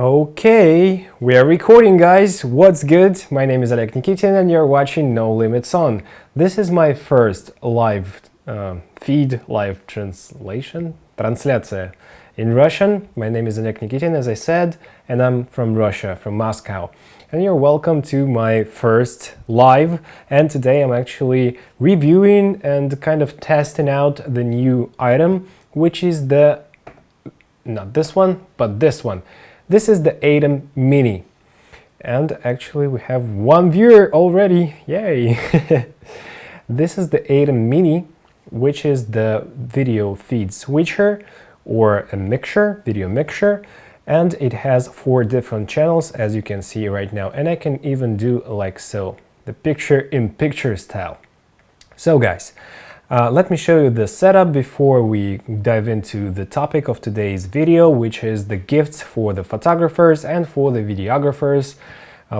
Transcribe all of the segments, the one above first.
Okay, we are recording, guys. What's good? My name is Oleg Nikitin and you're watching No Limits On. This is my first live feed, live трансляция in Russian. My name is Oleg Nikitin, as I said, and I'm from Russia, from Moscow. And you're welcome to my first live. And today I'm actually reviewing and kind of testing out the new item, which is the, not this one, but this one. This is the ATEM Mini, and actually we have one viewer already, yay! This is the ATEM Mini, which is the video feed switcher or a mixer, video mixer, and it has 4 different channels, as you can see right now, and I can even do like so, the picture-in-picture style. So guys, let me show you the setup before we dive into the topic of today's video, which is the gifts for the photographers and for the videographers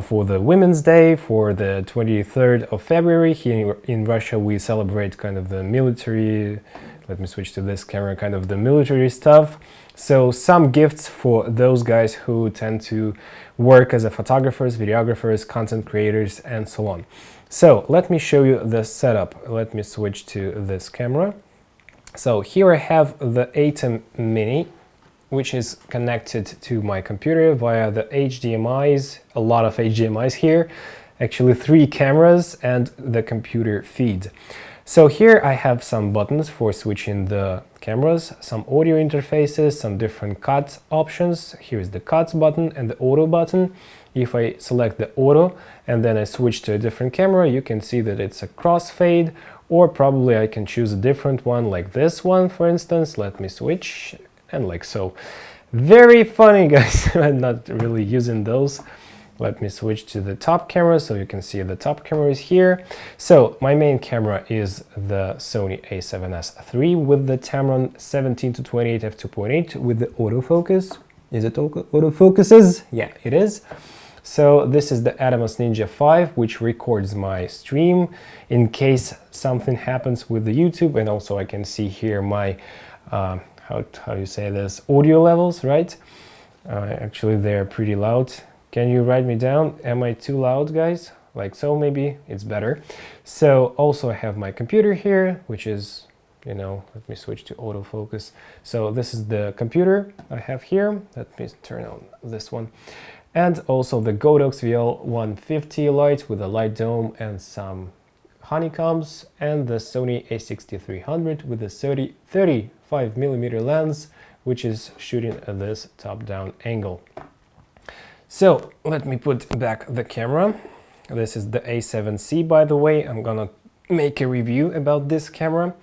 for the Women's Day, for the 23rd of February. Here in Russia we celebrate kind of the military, let me switch to this camera, kind of the military stuff. So some gifts for those guys who tend to work as a photographers, videographers, content creators, and so on. So let me show you the setup. Let me switch to this camera. So here I have the ATEM Mini, which is connected to my computer via the HDMIs, a lot of HDMIs here, actually 3 cameras and the computer feed. So here I have some buttons for switching the cameras, some audio interfaces, some different cut options. Here is the cuts button and the auto button. If I select the auto and then I switch to a different camera, you can see that it's a crossfade, or probably I can choose a different one like this one, for instance. Let me switch, and like so. Very funny, guys. I'm not really using those. Let me switch to the top camera so you can see the top camera is here. So my main camera is the Sony a7S III with the Tamron 17-28 f2.8 with the autofocus. Is it autofocuses? Yeah, it is. So this is the Atomos Ninja 5, which records my stream in case something happens with the YouTube, and also I can see here my how you say this, audio levels, right? Actually they're pretty loud. Can you write me down? Am I too loud, guys? Like so, maybe it's better. So also I have my computer here, which is, you know, let me switch to autofocus. So this is the computer I have here. Let me turn on this one. And also the Godox VL150 light with a light dome and some honeycombs, and the Sony a6300 with a 35mm lens, which is shooting at this top-down angle. So let me put back the camera. This is the A7C, by the way. I'm gonna make a review about this camera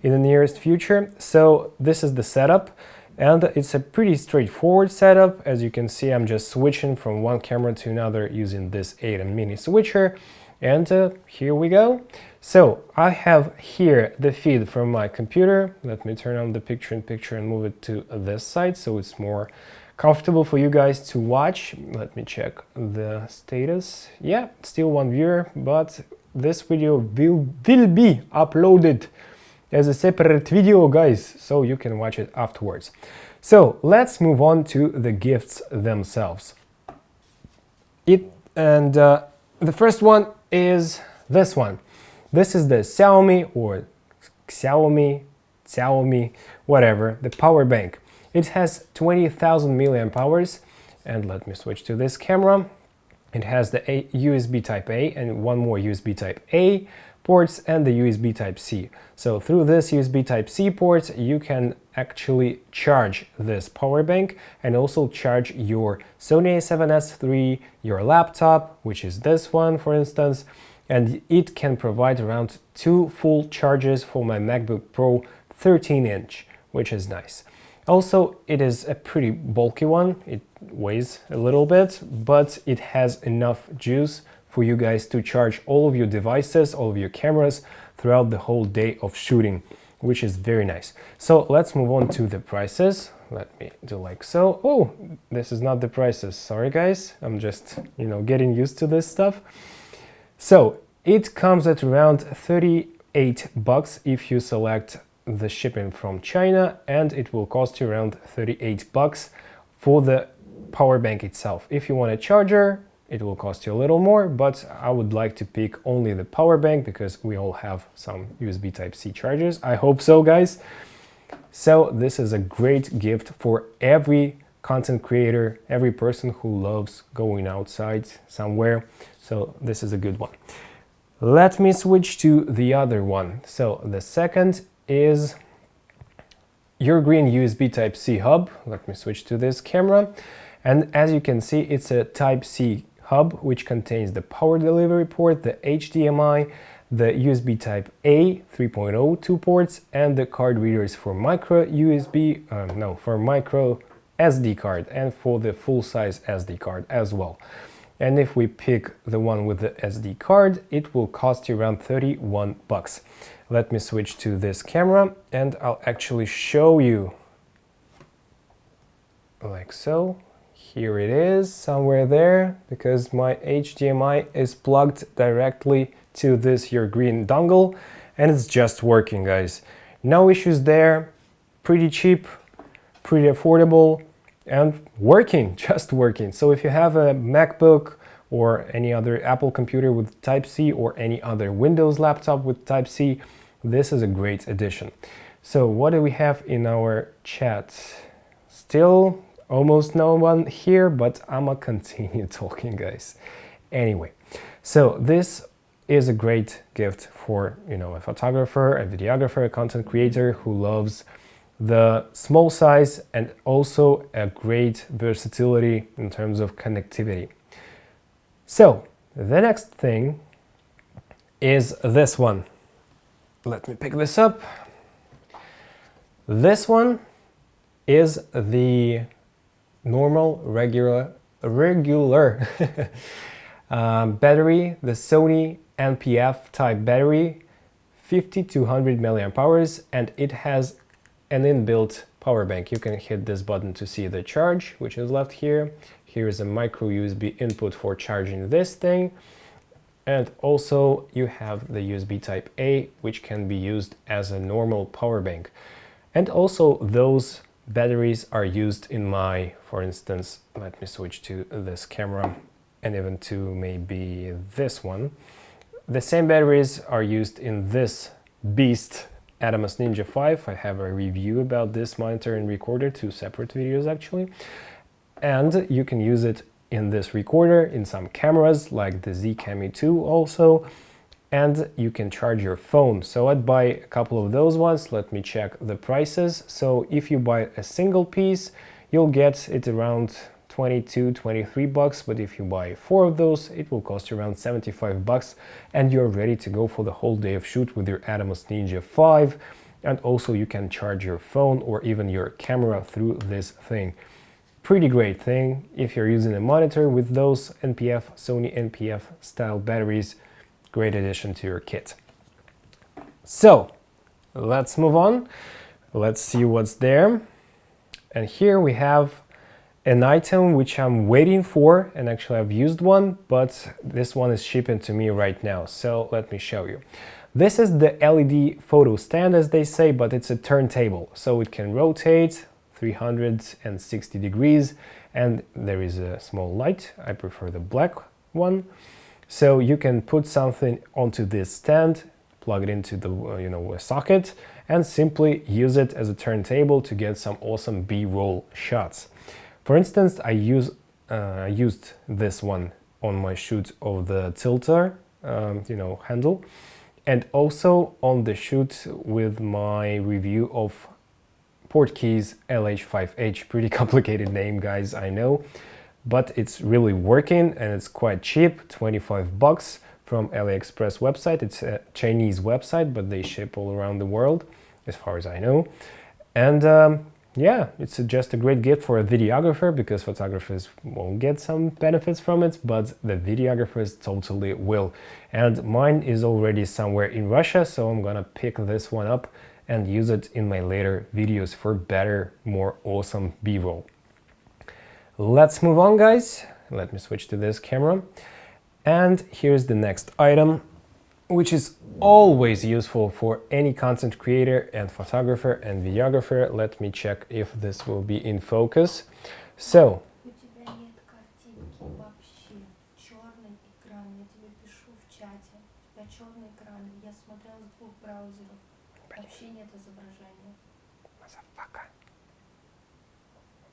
in the nearest future. So this is the setup, and it's a pretty straightforward setup. As you can see, I'm just switching from one camera to another using this ATEM Mini switcher, and here we go. So I have here the feed from my computer. Let me turn on the picture-in-picture and move it to this side so it's more comfortable for you guys to watch. Let me check the status. Yeah, still 1 viewer, but this video will be uploaded as a separate video, guys, so you can watch it afterwards. So let's move on to the gifts themselves. The first one is this one. This is the Xiaomi or Xiaomi, whatever, the power bank. It has 20,000 milliamp hours, and let me switch to this camera. It has the USB Type-A and one more USB Type-A ports and the USB Type-C. So through this USB Type-C port, you can actually charge this power bank and also charge your Sony a7S III, your laptop, which is this one, for instance, and it can provide around 2 full charges for my MacBook Pro 13-inch, which is nice. Also, it is a pretty bulky one. It weighs a little bit, but it has enough juice for you guys to charge all of your devices, all of your cameras throughout the whole day of shooting, which is very nice. So let's move on to the prices. Let me do like so. Oh, this is not the prices. Sorry, guys. I'm just, you know, getting used to this stuff. So it comes at around 38 bucks if you select the shipping from China, and it will cost you around 38 bucks for the power bank itself. If you want a charger, it will cost you a little more, but I would like to pick only the power bank because we all have some USB Type-C chargers. I hope so, guys. So this is a great gift for every content creator, every person who loves going outside somewhere. So this is a good one. Let me switch to the other one. So the second is your green USB Type-C hub. Let me switch to this camera. And as you can see, it's a Type-C hub, which contains the power delivery port, the HDMI, the USB Type-A 3.0 2 ports, and the card readers for micro SD card and for the full-size SD card as well. And if we pick the one with the SD card, it will cost you around 31 bucks. Let me switch to this camera and I'll actually show you like so. Here it is, somewhere there, because my HDMI is plugged directly to this your green dongle, and it's just working, guys. No issues there, pretty cheap, pretty affordable, and working, just working. So if you have a MacBook or any other Apple computer with Type-C or any other Windows laptop with Type-C, this is a great addition. So what do we have in our chat? Still almost no one here, but I'm gonna continue talking, guys. Anyway, so this is a great gift for, you know, a photographer, a videographer, a content creator who loves the small size and also a great versatility in terms of connectivity. So the next thing is this one. Let me pick this up. This one is the normal regular battery, the Sony NPF type battery, 50 to 100 milliamp hours, and it has an inbuilt power bank. You can hit this button to see the charge, which is left here. Here is a micro USB input for charging this thing, and also you have the USB Type A, which can be used as a normal power bank. And also those batteries are used in my, for instance, let me switch to this camera and even to maybe this one. The same batteries are used in this beast Atomos Ninja 5. I have a review about this monitor and recorder, 2 separate videos actually. And you can use it in this recorder, in some cameras like the Z-Cami 2 also. And you can charge your phone. So I'd buy a couple of those ones. Let me check the prices. So if you buy a single piece, you'll get it around 22, 23 bucks. But if you buy 4 of those, it will cost you around 75 bucks. And you're ready to go for the whole day of shoot with your Atomos Ninja 5. And also you can charge your phone or even your camera through this thing. Pretty great thing. If you're using a monitor with those NPF, Sony NPF style batteries, great addition to your kit. So let's move on. Let's see what's there. And here we have an item which I'm waiting for, and actually I've used one, but this one is shipping to me right now. So let me show you. This is the LED photo stand, as they say, but it's a turntable. So it can rotate 360 degrees, and there is a small light. I prefer the black one. So you can put something onto this stand, plug it into the a socket, and simply use it as a turntable to get some awesome B-roll shots. For instance, I used this one on my shoot of the tilter, handle, and also on the shoot with my review of Portkeys LH5H. Pretty complicated name, guys, I know. But it's really working and it's quite cheap, 25 bucks from AliExpress website. It's a Chinese website, but they ship all around the world, as far as I know. And yeah, it's just a great gift for a videographer, because photographers won't get some benefits from it, but the videographers totally will. And mine is already somewhere in Russia, so I'm gonna pick this one up and use it in my later videos for better, more awesome B-roll. Let's move on, guys. Let me switch to this camera. And here's the next item, which is always useful for any content creator and photographer and videographer. Let me check if this will be in focus. So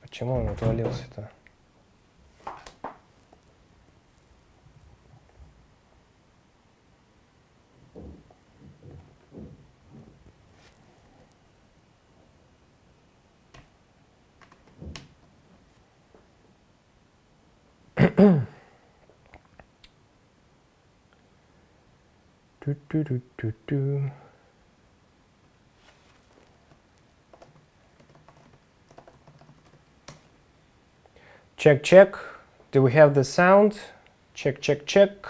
Почему он отвалился-то? Check, check. Do we have the sound? Check, check, check.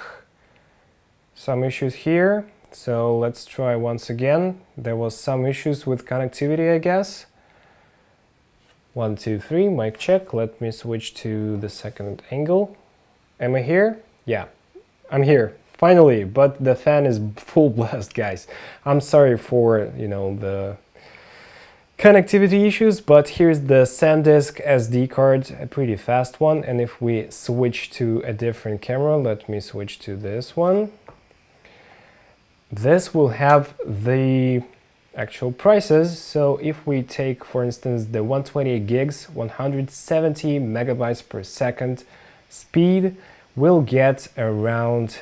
Some issues here. So let's try once again. There was some issues with connectivity, I guess. 1, 2, 3, mic check. Let me switch to the second angle. Am I here? Yeah, I'm here. Finally, but the fan is full blast, guys. I'm sorry for, the connectivity issues, but here's the Sandisk Sd card, a pretty fast one. And if we switch to a different camera, let me switch to this one. This will have the actual prices. So if we take, for instance, the 128 gigs, 170 megabytes per second speed, we'll get around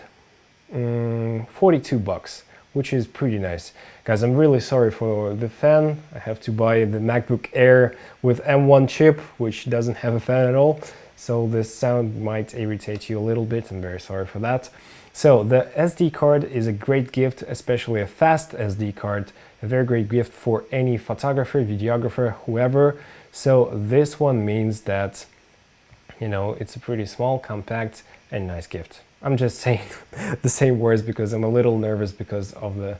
42 bucks, which is pretty nice. Guys, I'm really sorry for the fan. I have to buy the MacBook Air with M1 chip, which doesn't have a fan at all. So this sound might irritate you a little bit. I'm very sorry for that. So the SD card is a great gift, especially a fast SD card, a very great gift for any photographer, videographer, whoever. So this one means that, it's a pretty small, compact, and nice gift. I'm just saying the same words because I'm a little nervous because of the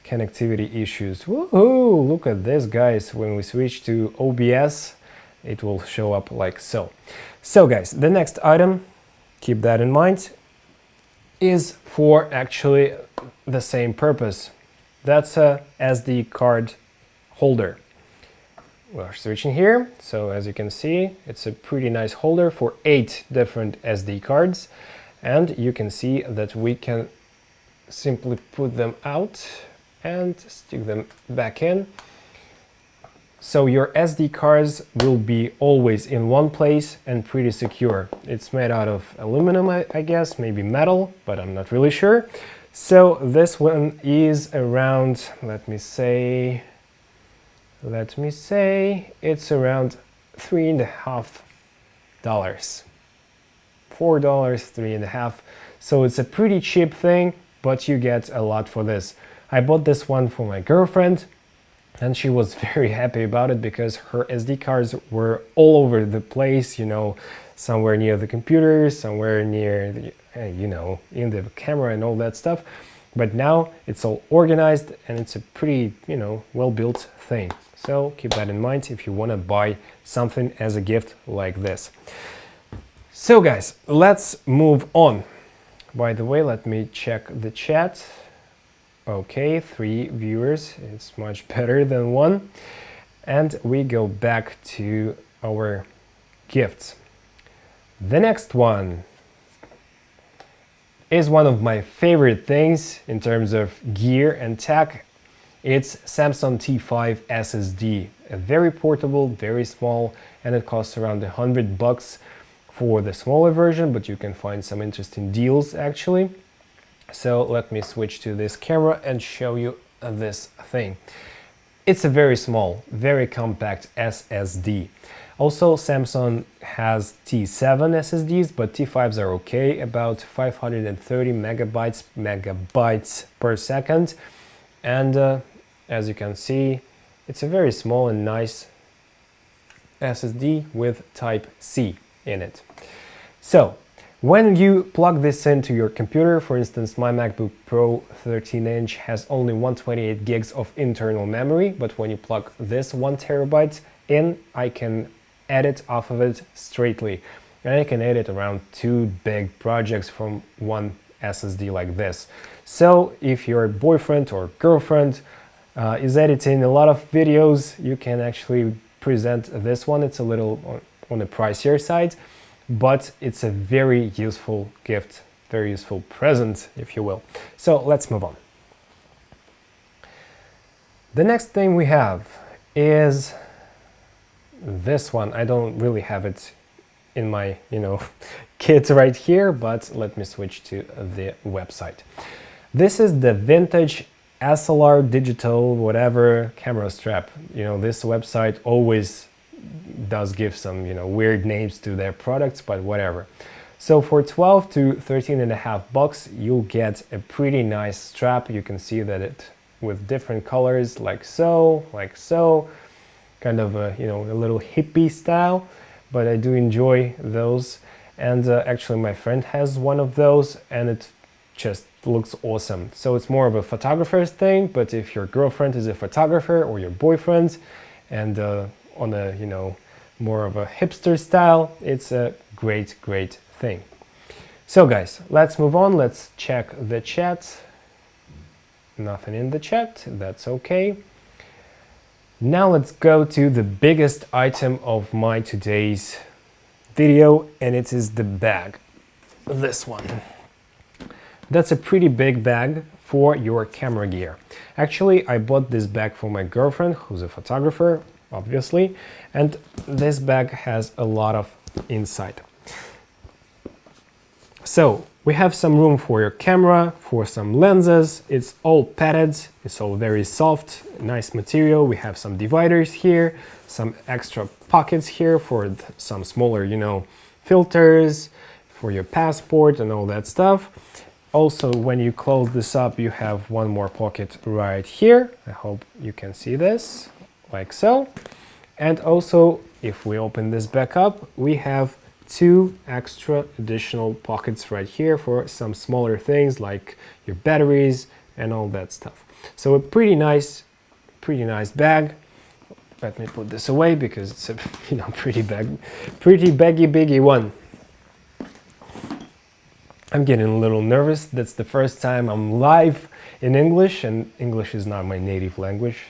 connectivity issues. Woohoo! Look at this, guys. When we switch to OBS, it will show up like so. So, guys, the next item, keep that in mind, is for actually the same purpose. That's a SD card holder. We're switching here. So as you can see, it's a pretty nice holder for 8 different SD cards. And you can see that we can simply put them out and stick them back in. So your SD cards will be always in one place and pretty secure. It's made out of aluminum, I guess, maybe metal, but I'm not really sure. So this one is around, let me say, it's around $3.50. $4, $3.50. So it's a pretty cheap thing, but you get a lot for this. I bought this one for my girlfriend, and she was very happy about it because her SD cards were all over the place, somewhere near the computer, somewhere near the, in the camera and all that stuff. But now it's all organized and it's a pretty, well-built thing. So keep that in mind if you want to buy something as a gift like this. So guys, let's move on. By the way, let me check the chat. Okay, 3 viewers, it's much better than 1. And we go back to our gifts. The next one is one of my favorite things in terms of gear and tech. It's Samsung T5 Ssd, a very portable, very small, and it costs around $100 for the smaller version, but you can find some interesting deals actually. So let me switch to this camera and show you this thing. It's a very small, very compact SSD. Also, Samsung has T7 SSDs, but T5s are okay, about 530 megabytes per second. And as you can see, it's a very small and nice SSD with Type-C in it. So, when you plug this into your computer, for instance, my MacBook Pro 13-inch has only 128 gigs of internal memory, but when you plug this 1 terabyte in, I can edit off of it straightly. And I can edit around 2 big projects from one SSD like this. So if your boyfriend or girlfriend is editing a lot of videos, you can actually present this one. It's a little on the pricier side, but it's a very useful gift, very useful present, if you will. So let's move on. The next thing we have is this one. I don't really have it in my, kit right here, but let me switch to the website. This is the vintage SLR digital whatever camera strap. This website always does give some, weird names to their products, but whatever. So for 12 to 13 and a half bucks, you'll get a pretty nice strap. You can see that it with different colors, like so, kind of a, a little hippie style, but I do enjoy those. And actually my friend has one of those and it just looks awesome. So it's more of a photographer's thing, but if your girlfriend is a photographer or your boyfriend and on a, more of a hipster style, it's a great thing. So guys, let's move on. Let's check the chat. Nothing in the chat, that's okay. Now let's go to the biggest item of my today's video, and it is the bag. This one. That's a pretty big bag for your camera gear. Actually, I bought this bag for my girlfriend, who's a photographer, obviously, and this bag has a lot of inside. So we have some room for your camera, for some lenses. It's all padded, it's all very soft, nice material. We have some dividers here, some extra pockets here for some smaller, filters, for your passport and all that stuff. Also, when you close this up, you have one more pocket right here. I hope you can see this, like so. And also, if we open this back up, we have two extra additional pockets right here for some smaller things like your batteries and all that stuff. So a pretty nice bag. Let me put this away because it's a pretty baggy one. I'm getting a little nervous. That's the first time I'm live in English, and English is not my native language,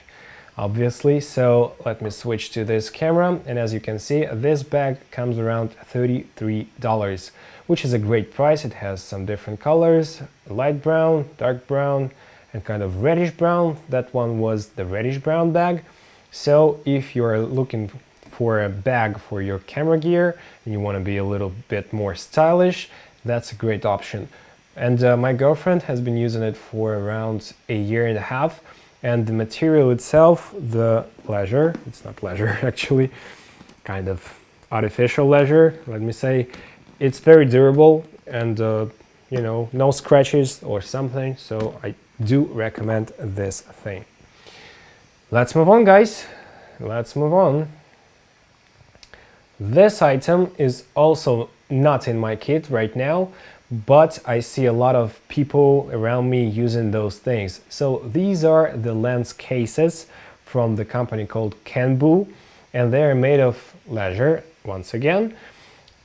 obviously. So let me switch to this camera, and as you can see, this bag comes around $33, which is a great price. It has some different colors, light brown, dark brown, and kind of reddish brown. That one was the reddish brown bag. So if you're looking for a bag for your camera gear and you want to be a little bit more stylish, that's a great option. And my girlfriend has been using it for around a year and a half. And the material itself, the leather, it's not leather actually, kind of artificial leather, let me say, it's very durable and no scratches or something, so I do recommend this thing. Let's move on, guys. Let's move on. This item is also not in my kit right now, but I see a lot of people around me using those things. So these are the lens cases from the company called Kenbu, and they're made of leather once again.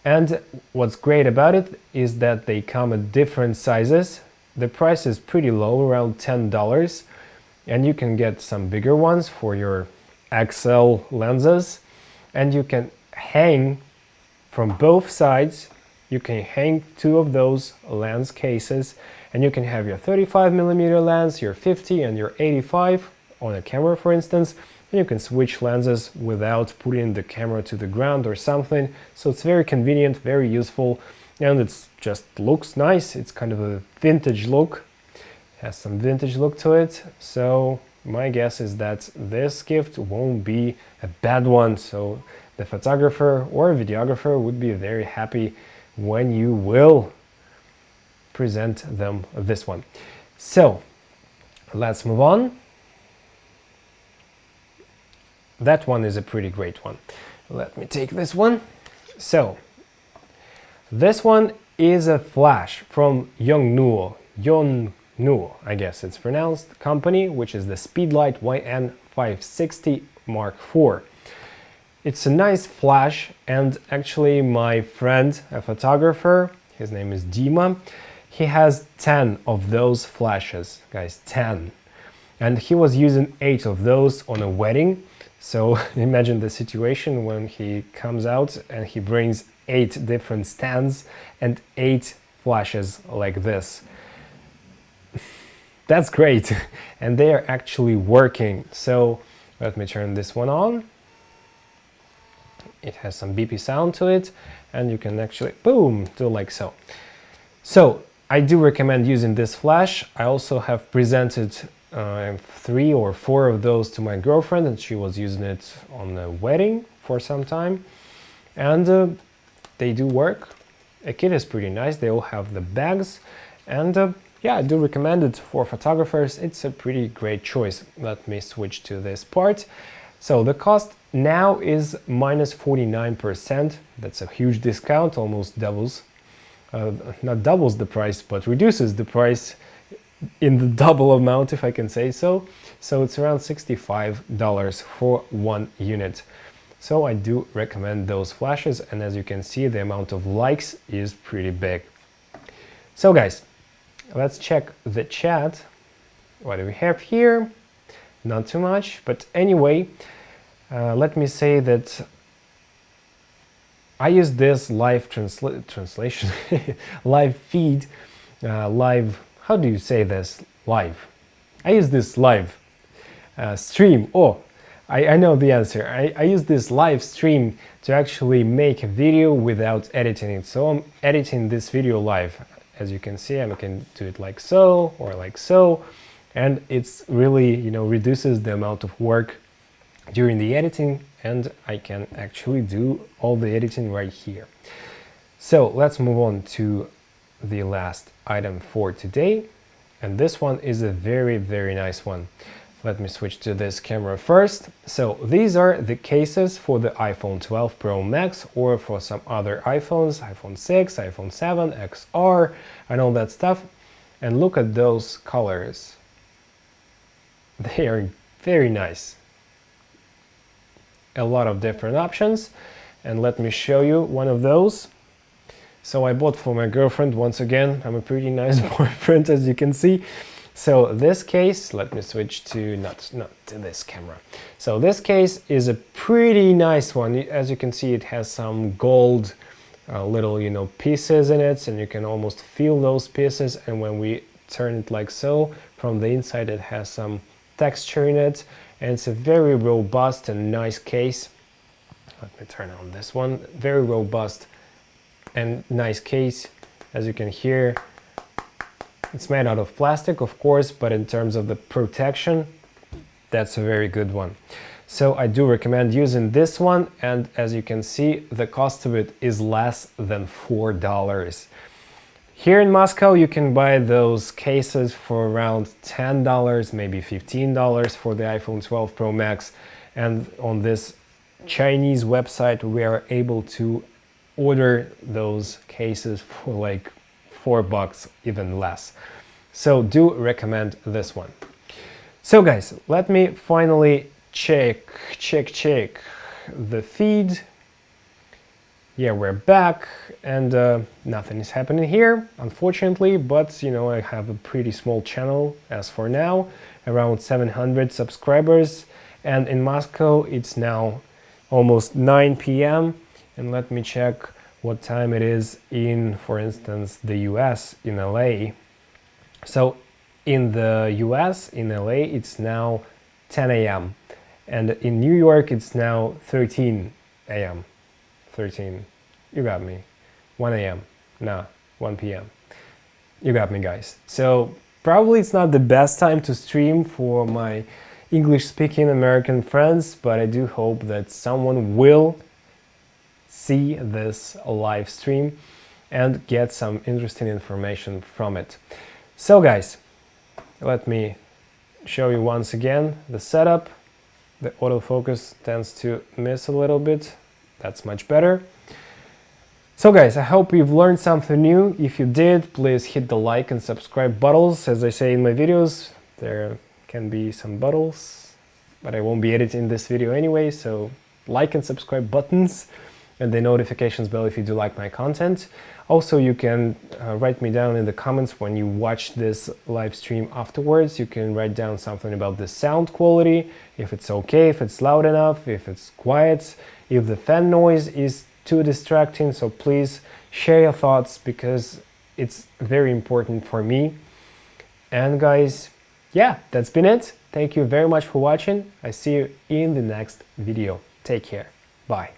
And what's great about it is that they come in different sizes. The price is pretty low, around $10, and you can get some bigger ones for your XL lenses, and you can hang from both sides. You can hang two of those lens cases, and you can have your 35mm lens, your 50 and your 85 on a camera, for instance, and you can switch lenses without putting the camera to the ground or something. So it's very convenient, very useful, and it just looks nice. It's kind of a vintage look, has some vintage look to it. So my guess is that this gift won't be a bad one. So the photographer or videographer would be very happy when you will present them this one. So let's move on. That one is a pretty great one. Let me take this one. So this one is a flash from Yongnuo, I guess it's pronounced, company, which is the Speedlite YN560 Mark IV. It's a nice flash, and actually my friend, a photographer, his name is Dima, he has 10 of those flashes, guys, 10. And he was using 8 of those on a wedding. So imagine the situation when he comes out and he brings 8 different stands and 8 flashes like this. that's great. And they are actually working. So let me turn this one on. It has some beepy sound to it, and you can actually, boom, do like so. So I do recommend using this flash. I also have presented 3 or 4 of those to my girlfriend, and she was using it on a wedding for some time. And they do work. The kit is pretty nice. They all have the bags. And yeah, I do recommend it for photographers. It's a pretty great choice. Let me switch to this part. So the cost now is minus 49%. That's a huge discount, almost doubles. Not doubles the price, but reduces the price in the double amount, if I can say so. So it's around $65 for 1 unit. So I do recommend those flashes, and as you can see, the amount of likes is pretty big. So guys, let's check the chat. What do we have here? Not too much, but anyway, let me say that I use this live translation, live feed, live, how do you say this? Live. I use this live stream. Oh, I know the answer. I use this live stream to actually make a video without editing it. So I'm editing this video live. As you can see, I can do it like so or like so. And it's really, reduces the amount of work during the editing, and I can actually do all the editing right here. So let's move on to the last item for today. And this one is a very, very nice one. Let me switch to this camera first. So these are the cases for the iPhone 12 Pro Max or for some other iPhones, iPhone 6, iPhone 7, XR, and all that stuff. And look at those colors. They are very nice. A lot of different options. And let me show you one of those. So I bought for my girlfriend. Once again, I'm a pretty nice boyfriend, as you can see. So this case, let me switch to not to this camera. So this case is a pretty nice one. As you can see, it has some gold little pieces in it, and you can almost feel those pieces. And when we turn it like so, from the inside it has some texture in it, and it's a very robust and nice case. Let me turn on this one. Very robust and nice case. As you can hear, it's made out of plastic, of course, but in terms of the protection, that's a very good one. So I do recommend using this one, and as you can see, the cost of it is less than $4. Here in Moscow, you can buy those cases for around $10, maybe $15 for the iPhone 12 Pro Max, and on this Chinese website, we are able to order those cases for like $4, even less. So do recommend this one. So guys, let me finally check the feed. Yeah, we're back, and nothing is happening here, unfortunately, but I have a pretty small channel as for now, around 700 subscribers, and in Moscow it's now almost 9 p.m. and let me check what time it is in, for instance, the US, in LA. So in the US, in LA, it's now 10 a.m. and in New York it's now 13 a.m. 13, you got me. 1 a.m. Nah, 1 p.m. You got me, guys. So probably it's not the best time to stream for my English-speaking American friends, but I do hope that someone will see this live stream and get some interesting information from it. So guys, let me show you once again the setup. The autofocus tends to miss a little bit. That's much better. So guys, I hope you've learned something new. If you did, please hit the like and subscribe buttons. As I say in my videos, there can be some buttons, but I won't be editing this video anyway, so like and subscribe buttons and the notifications bell if you do like my content. Also, you can write me down in the comments when you watch this live stream afterwards. You can write down something about the sound quality, if it's okay, if it's loud enough, if it's quiet, if the fan noise is too distracting. So please share your thoughts because it's very important for me. And guys, yeah, that's been it. Thank you very much for watching. I see you in the next video. Take care. Bye.